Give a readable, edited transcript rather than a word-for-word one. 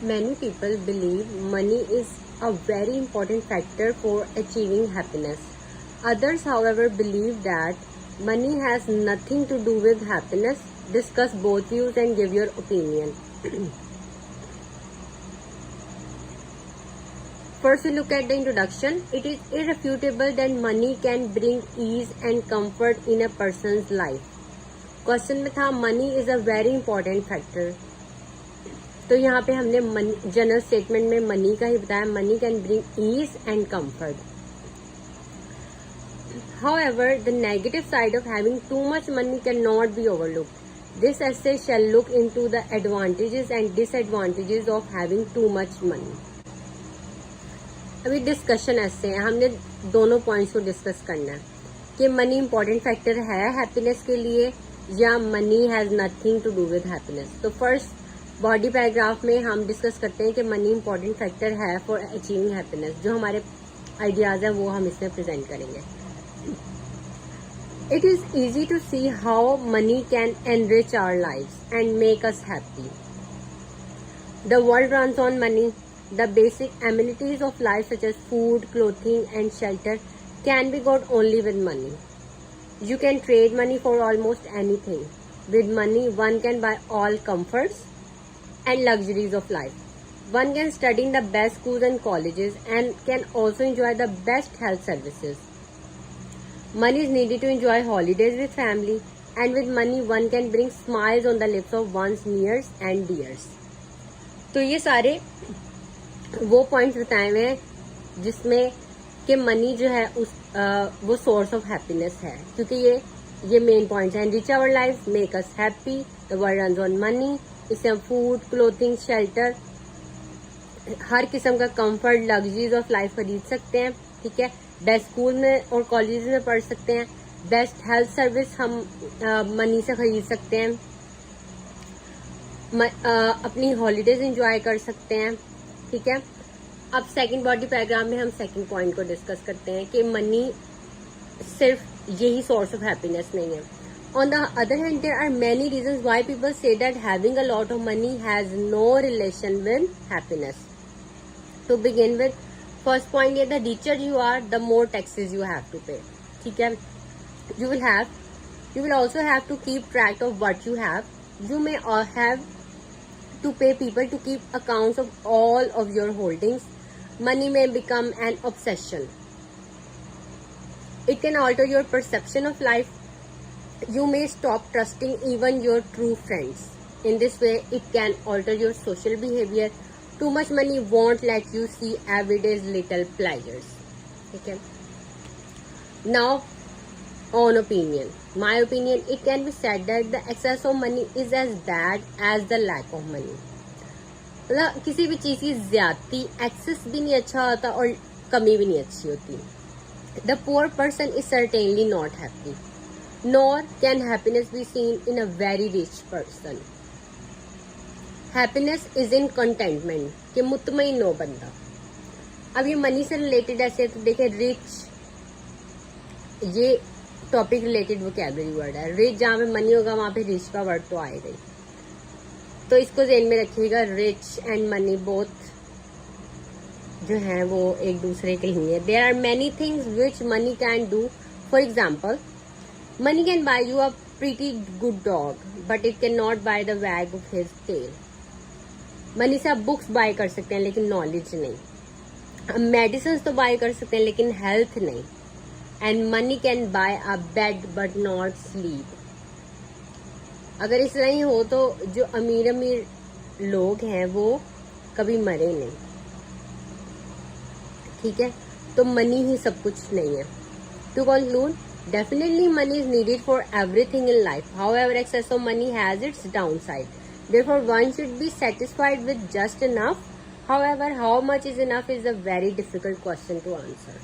Many people believe money is a very important factor for achieving happiness. Others, however, believe that money has nothing to do with happiness. Discuss both views and give your opinion. First, we look at the introduction. It is irrefutable that money can bring ease and comfort in a person's life. Question में था money is a very important factor. तो यहाँ पे हमने general statement में money का ही बताया. Money can bring ease and comfort. However, the negative side of having too much money cannot be overlooked. This essay shall look into the advantages and disadvantages of having too much money. अभी discussion ऐसे है, हमने दोनों points को discuss करना है कि money important factor है हैप्पीनेस के लिए या money has nothing to do with happiness. तो फर्स्ट बॉडी पैराग्राफ में हम डिस्कस करते हैं कि मनी इंपॉर्टेंट फैक्टर है फॉर अचीविंग हैप्पीनेस. जो हमारे आइडियाज है वो हम इसमें प्रेजेंट करेंगे. It is easy to see how money can enrich our lives and make us happy. The world runs on money. The basic amenities of life such as food, clothing and shelter can be got only with money. You can trade money for almost anything. With money, one can buy all comforts and luxuries of life. One can study in the best schools and colleges and can also enjoy the best health services. Money is needed to enjoy holidays with family, and with money one can bring smiles on the lips of one's nears and dears. तो ये सारे वो points बताए हुए हैं जिसमें कि money जो है वो सोर्स ऑफ हैप्पीनेस है, क्योंकि ये मेन पॉइंट्स हैं. Rich our life, make us happy, the world runs on money. इससे हम फूड, क्लोथिंग, शेल्टर, हर किस्म का कंफर्ट, लग्जरीज ऑफ लाइफ खरीद सकते हैं. ठीक है. बेस्ट स्कूल में और कॉलेज में पढ़ सकते हैं. बेस्ट हेल्थ सर्विस हम मनी से खरीद सकते हैं. अपनी हॉलीडेज एंजॉय कर सकते हैं. ठीक है. अब सेकंड बॉडी पैराग्राफ में हम सेकंड पॉइंट को डिस्कस करते हैं कि मनी सिर्फ यही सोर्स ऑफ हैप्पीनेस नहीं है. On the other hand there are many reasons why people say that having a lot of money has no relation with happiness. To begin with, first point ये, the richer you are the more taxes you have to pay. ठीक है. You will also have to keep track of what you have. You may have to pay people to keep accounts of all of your holdings. Money may become an obsession. It can alter your perception of life. You may stop trusting even your true friends. In this way, it can alter your social behavior. Too much money won't let you see everyday's little pleasures. Okay. Now, on opinion. My opinion, it can be said that the excess of money is as bad as the lack of money. मतलब किसी भी चीज की ज्यादती, access भी नहीं अच्छा होता और कमी भी नहीं अच्छी होती. The poor person is certainly not happy, nor can happiness be seen in a very rich person. Happiness is in contentment, कि मुतमईन हो बंदा. अब ये मनी से रिलेटेड ऐसे तो देखें, रिच, ये टॉपिक रिलेटेड वोकैबुलरी वर्ड है. रिच, जहाँ पे मनी होगा वहां पे रिच का वर्ड तो आएगा ही. तो इसको ध्यान में रखिएगा. रिच एंड मनी बोथ जो है वो एक दूसरे के लिए. There are many things which money can do. For example, money can buy you a pretty good dog but it can not buy the wag of his tail. Money से आप books bye कर सकते हैं लेकिन knowledge नहीं. Medicine तो bye कर सकते हैं लेकिन हेल्थ नहीं. And money can bye a bed but not sleep. अगर इस नहीं हो तो जो अमीर लोग हैं वो कभी मरे नहीं. ठीक है. तो मनी ही सब कुछ नहीं है. To conclude, definitely money is needed for everything in life. However, excess of money has its downside. Therefore one should be satisfied with just enough. However, how much is enough is a very difficult question to answer.